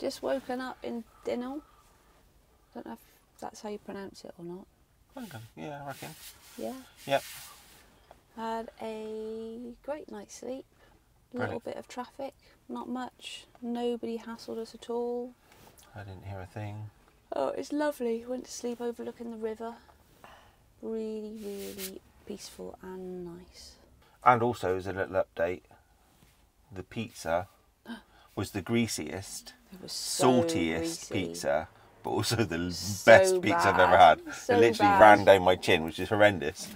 Just woken up in Dingle. Don't know if that's how you pronounce it or not. Okay. Yeah, I reckon. Yeah. Yep. Had a great night's sleep. A little bit of traffic, not much. Nobody hassled us at all. I didn't hear a thing. Oh, it's lovely. Went to sleep overlooking the river. Really, really peaceful and nice. And also, as a little update, the pizza was the greasiest, It was so saltiest greasy. pizza, but also the best pizza I've ever had. So it literally ran down my chin, which is horrendous.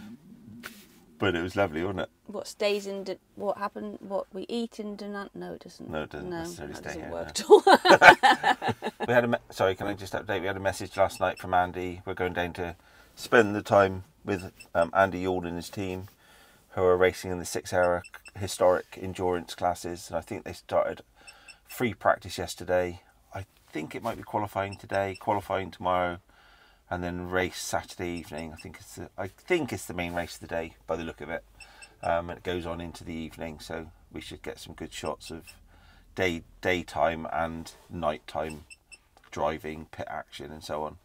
But it was lovely, wasn't it? What stays in, what happened, what we eat in Dunant? No, it doesn't. No, it doesn't necessarily stay doesn't here. work No. at all. We had sorry, can I just update? We had a message last night from Andy. We're going down to spend the time with Andy Yall and his team, who are racing in the 6-hour historic endurance classes. And I think they started free practice yesterday. I think it might be qualifying today, qualifying tomorrow, and then race Saturday evening. I think it's the main race of the day by the look of it. And it goes on into the evening, so we should get some good shots of daytime and nighttime driving, pit action and so on.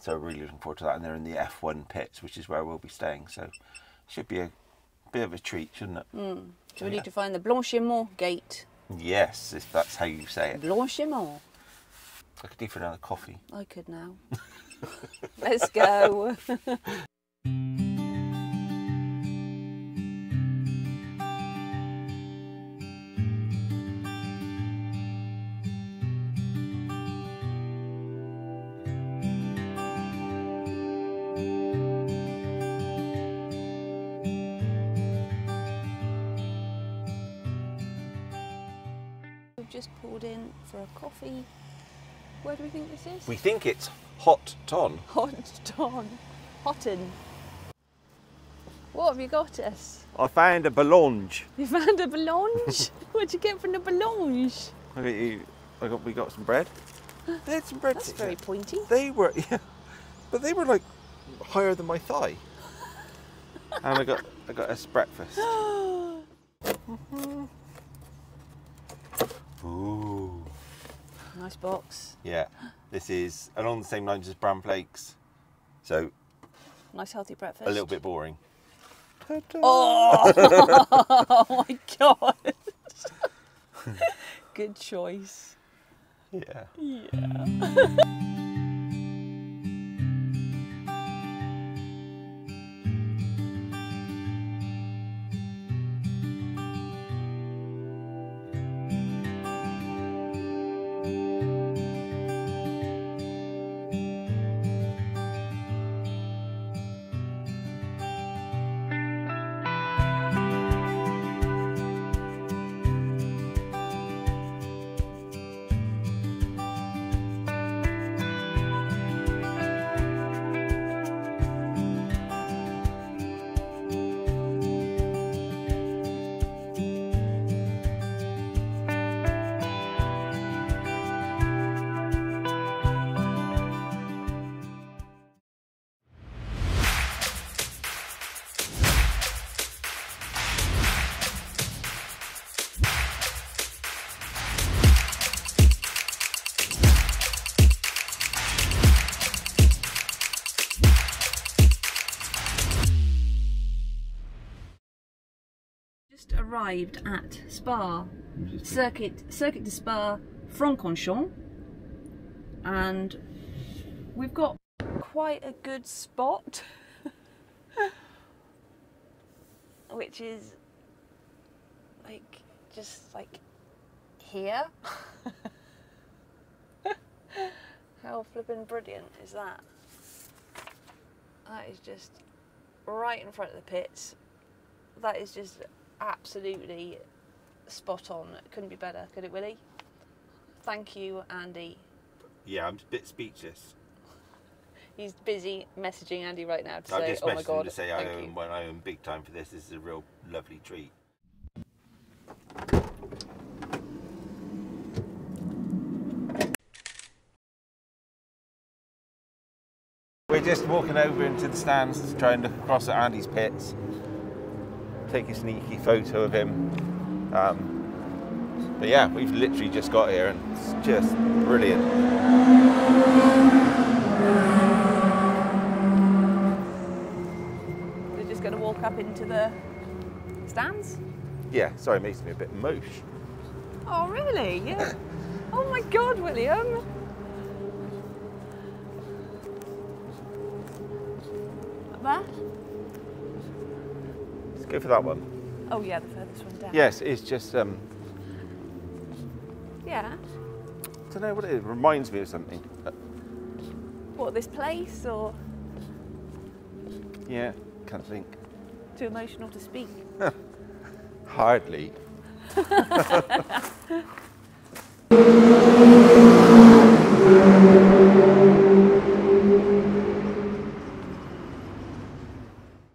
So really looking forward to that. And they're in the F1 pits, which is where we'll be staying, so should be a bit of a treat, shouldn't it? So we need to find the Blanchiment gate. Yes, if that's how you say it. Blanchiment. I could do for another coffee. I could now. Let's go. We've just pulled in for a coffee. Where do we think this is? We think it's Hotton. Hotton. What have you got us? I found a boulange. You found a boulange? What'd you get from the boulange? We got some bread. They had some bread. That's very pointy. They were, yeah, but they were like higher than my thigh. And I got us breakfast. Ooh. Nice box. Yeah, this is along the same lines as bran flakes, so nice healthy breakfast. a little bit boring. Oh, oh my god! Good choice. Yeah. Yeah. Just arrived at Spa, Circuit de Spa-Francorchamps, and we've got quite a good spot, which is like just like here. How flippin' brilliant is that? That is just right in front of the pits. That is just absolutely spot on. It couldn't be better, could it, Willie? Thank you, Andy. Yeah, I'm a bit speechless. He's busy messaging Andy right now to I've say, just oh my messaged god, him to say thank you. I own big time for this. This is a real lovely treat. We're just walking over into the stands to try and look across at Andy's pits, take a sneaky photo of him. But yeah, we've literally just got here and it's just brilliant. We're just going to walk up into the stands? Yeah, sorry, it makes me a bit mosh. Oh, really? Yeah. Oh my God, William. There? Let's go for that one. Oh yeah, the furthest one down. Yes, it's just, Yeah. I don't know what it is, reminds me of something. What, this place, or Yeah, can't think. too emotional to speak? Hardly.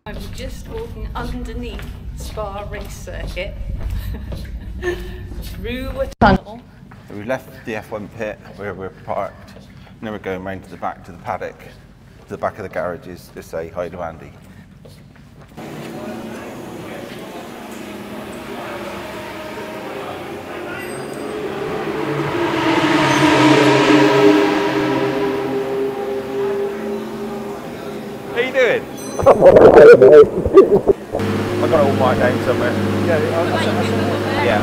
I'm just walking underneath Spa race circuit through a tunnel. So we left the F1 pit where we're parked, and then we're going round to the back to the paddock, to the back of the garages to say hi to Andy. How you doing? I got it all marked down somewhere. Yeah, Yeah.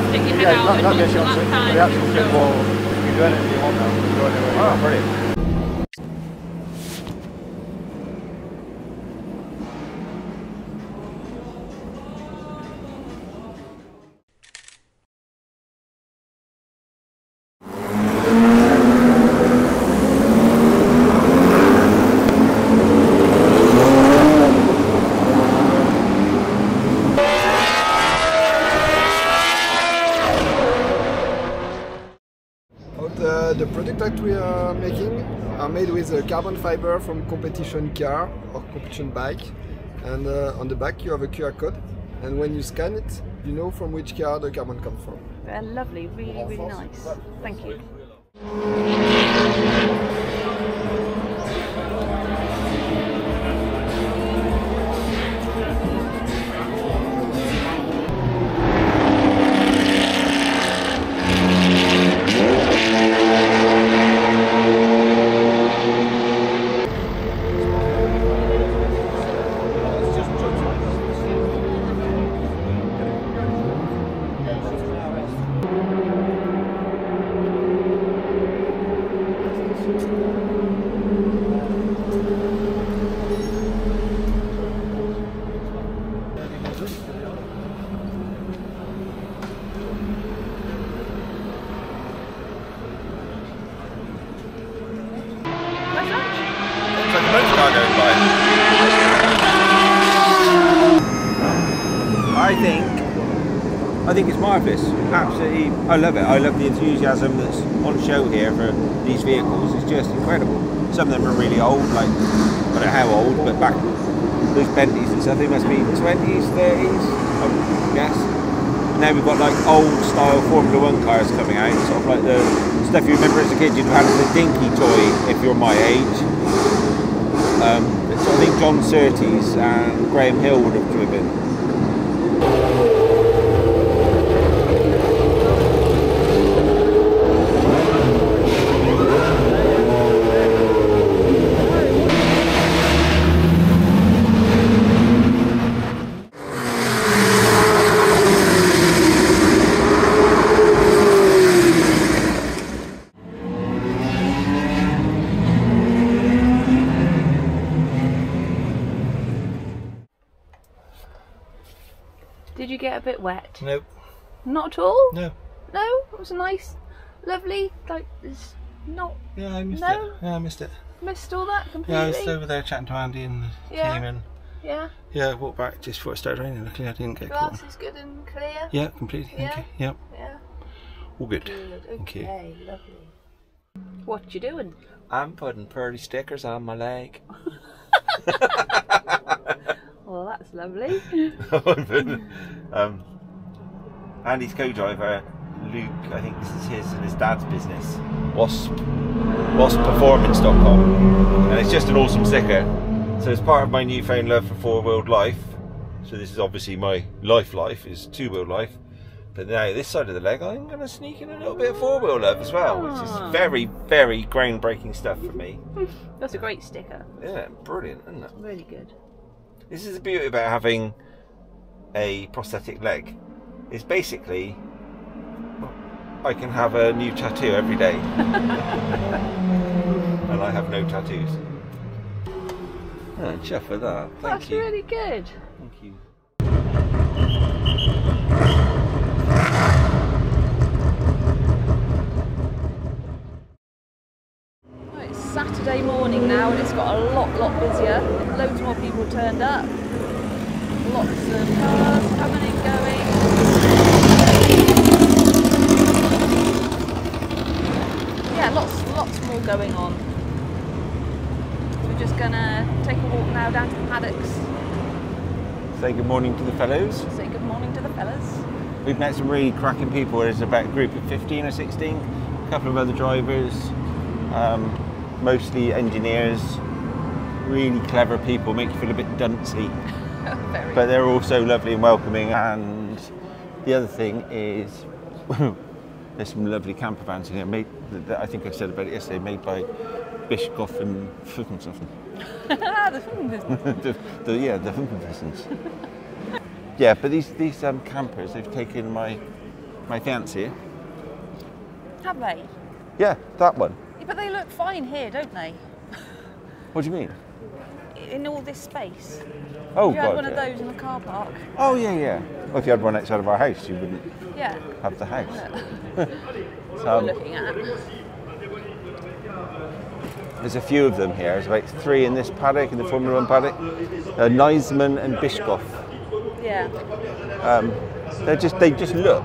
not the actual trip, the actual trip will be doing it if you want now. Oh, brilliant. The product that we are making are made with carbon fiber from competition car or competition bike, and on the back you have a QR code, and when you scan it, you know from which car the carbon comes from. They're lovely, really, really nice. Thank you. I think it's marvellous. Absolutely, I love it. I love the enthusiasm that's on show here for these vehicles. It's just incredible. Some of them are really old, like, I don't know how old, but back those Bentleys and stuff, they must be 20s, 30s, I guess. And now we've got like old style Formula 1 cars coming out, sort of like the stuff you remember as a kid you'd have as a dinky toy if you're my age. So I think John Surtees and Graham Hill would have driven. Did you get a bit wet? Nope. Not at all? No. No? It was a nice, lovely, like, it's not... Yeah, I missed No? it. Yeah, I missed it. Missed all that completely? Yeah, I was over there chatting to Andy and the team, and Yeah. yeah, I walked back just before it started raining. Luckily, I didn't get caught. Glass is good and clear? Yeah, completely. Thank you. Yep. Yeah. All good. Good. Thank you. Okay, lovely. What you doing? I'm putting pretty stickers on my leg. Well, that's lovely. Andy's co-driver, Luke, I think this is his and his dad's business, WOSP Performance.com, and it's just an awesome sticker. So it's part of my newfound love for four-wheeled life. So this is obviously my life is two-wheel life, But now this side of the leg, I'm going to sneak in a little bit of four-wheel love as well, which is very, very groundbreaking stuff for me. That's a great sticker. Yeah, brilliant, isn't it? Really good. This is the beauty about having a prosthetic leg. It's basically, I can have a new tattoo every day. And I have no tattoos. Oh, chuff with that. Thank you. That's really good. Thank you. Right, it's Saturday morning now and it's got a lot busier. Loads more people turned up. Lots of cars coming and going. Yeah, lots more going on. We're just gonna take a walk now down to the paddocks. Say good morning to the fellows. Say good morning to the fellas. We've met some really cracking people. There's about a group of 15 or 16, a couple of other drivers, mostly engineers, really clever people, make you feel a bit duncy. But they're also lovely and welcoming. And the other thing is, there's some lovely camper vans in here, made, that I think I said about it yesterday, made by Bischoff and Funkensoffen. the Funkensoffens. Yeah, but these campers, they've taken my fancy. Have they? Yeah, that one. Yeah, but they look fine here, don't they? What do you mean? In all this space. Oh, if you had God, one of yeah. those in the car park. Oh, yeah. Well, if you had one outside of our house, you wouldn't have the house. We're looking at. There's a few of them here. There's about 3 in this paddock, in the Formula 1 paddock. Neisman and Bischoff. Yeah. They just look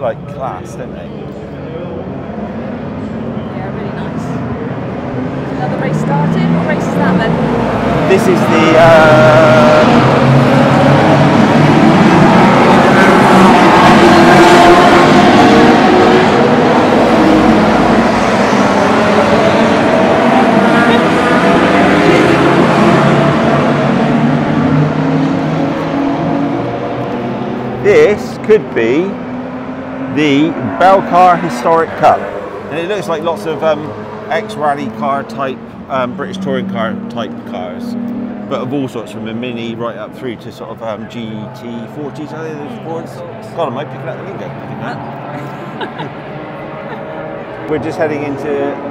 like class, don't they? Yeah, really nice. Another race started. What race is that then? This is the this could be the Belcar Historic Cup, and it looks like lots of ex-rally car type, British touring car type cars, but of all sorts, from a Mini right up through to sort of GT40s. Are they those Fords? God, am I picking up the lingo? We're just heading into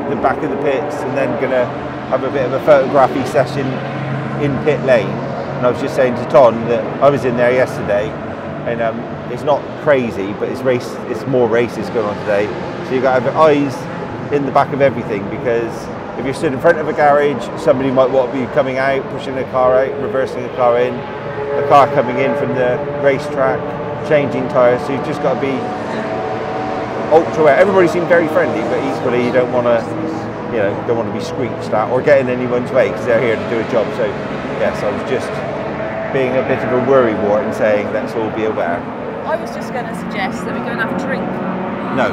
the back of the pits and then going to have a bit of a photography session in pit lane. And I was just saying to Ton that I was in there yesterday, and it's not crazy, but it's more races going on today. So you've got to have eyes in the back of everything, because if you're stood in front of a garage, somebody might want to be coming out, pushing a car out, reversing a car in, a car coming in from the racetrack, changing tyres. So you've just got to be ultra aware. Everybody seemed very friendly, but equally you don't want to, don't want to be screeched at or get in anyone's way, because they're here to do a job. So yes, I was just being a bit of a worrywart and saying let's all be aware. I was just going to suggest that we go and have a drink. No.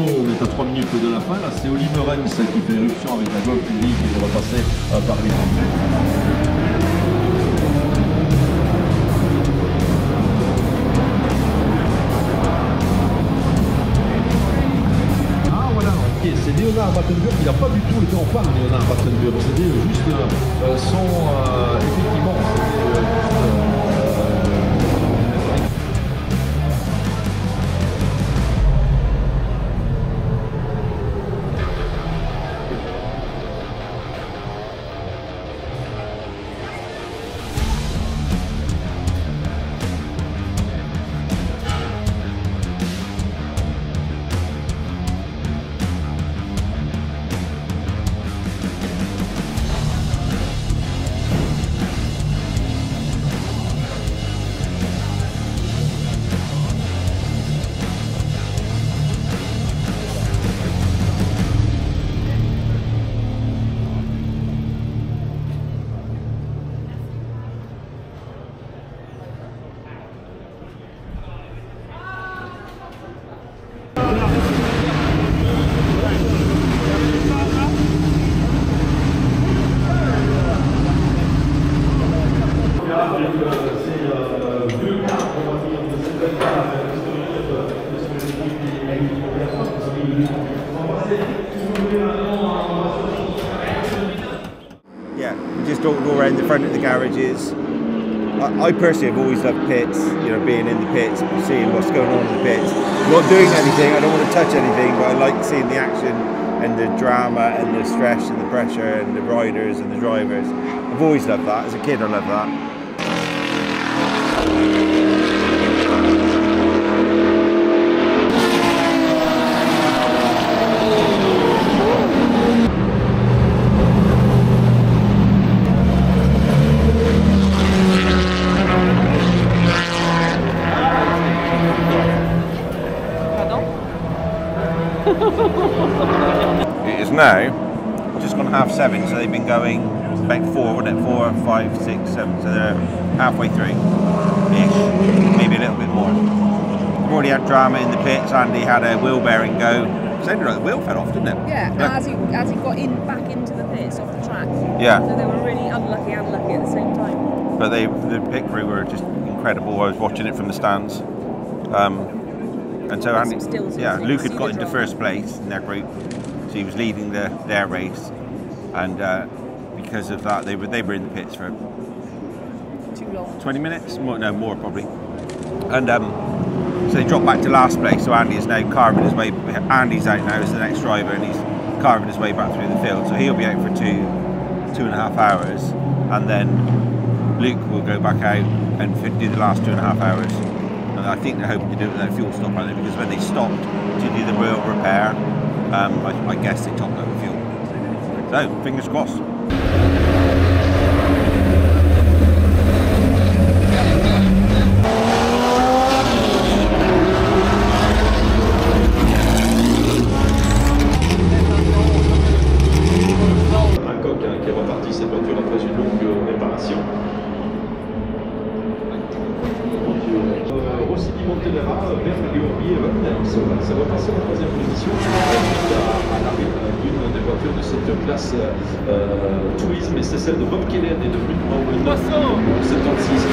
On est à 3 minutes de la fin. Là, c'est Oli Meurens qui fait éruption avec la gloire publique et on va passer par les Ah voilà, ok, c'est Leonard Battenberg. Il n'a pas du tout été en panne, Leonard Battenberg. C'était juste son... effectivement, Yeah, we just all go around the front of the garages. I personally have always loved pits, you know, being in the pits, seeing what's going on in the pits. I'm not doing anything, I don't want to touch anything, but I like seeing the action and the drama and the stress and the pressure and the riders and the drivers. I've always loved that. As a kid, I loved that. It is now just gone 7:30, so they've been going about 4, wasn't it? 4, 5, 6, 7, so they're halfway through ish, maybe a little bit more. We've already had drama in the pits. Andy had a wheel bearing go. It sounded like the wheel fell off, didn't it? Yeah, as he got back into the pits off the track. Yeah. So they were really unlucky at the same time. but the pit crew were just incredible. I was watching it from the stands, and so Andy, Luke had got into first place in their group, so he was leading their race, and because of that, they were in the pits for Too long. 20 minutes, more probably, and so they dropped back to last place. So Andy is now carving his way. Andy's out now as the next driver, and he's carving his way back through the field. So he'll be out for 2.5 hours, and then Luke will go back out and do the last 2.5 hours. And I think they're hoping to do it without a fuel stop, aren't they? Because when they stopped to do the real repair, I guess they topped up the fuel. So fingers crossed. Ça va passer en troisième position à l'arrêt d'une des voitures de cette classe tourisme, et c'est celle de Bob Kellen et de Ruth Mowen 76.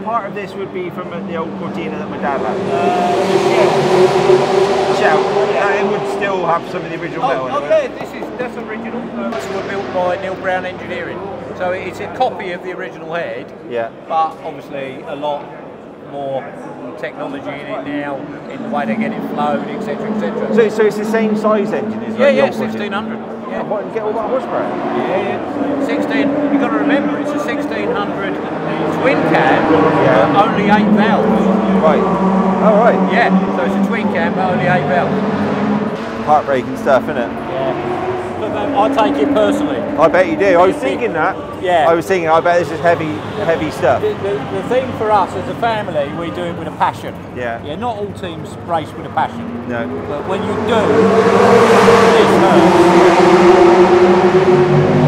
Part of this would be from the old Cortina that my dad had. Shell. It would still have some of the original metal in it. Okay, that's original. This were built by Neil Brown Engineering, so it's a copy of the original head. Yeah. But obviously a lot more technology in it now, in the way they get it flowed, etc., etc. So it's the same size engine, is it? Yeah, 1600. Yeah. What, and get all that horsepower? Yeah. 16. You've got to remember, it's a 1600 twin cam, only 8 valves. Right. Oh, right. Yeah. So it's a twin cam, but only 8 valves. Heartbreaking stuff, isn't it? Yeah. But I take it personally. I bet you do. I was thinking that. Yeah. I was thinking, I bet this is heavy stuff. The thing for us as a family, we do it with a passion. Yeah. Yeah, not all teams race with a passion. No. But when you do, this hurts.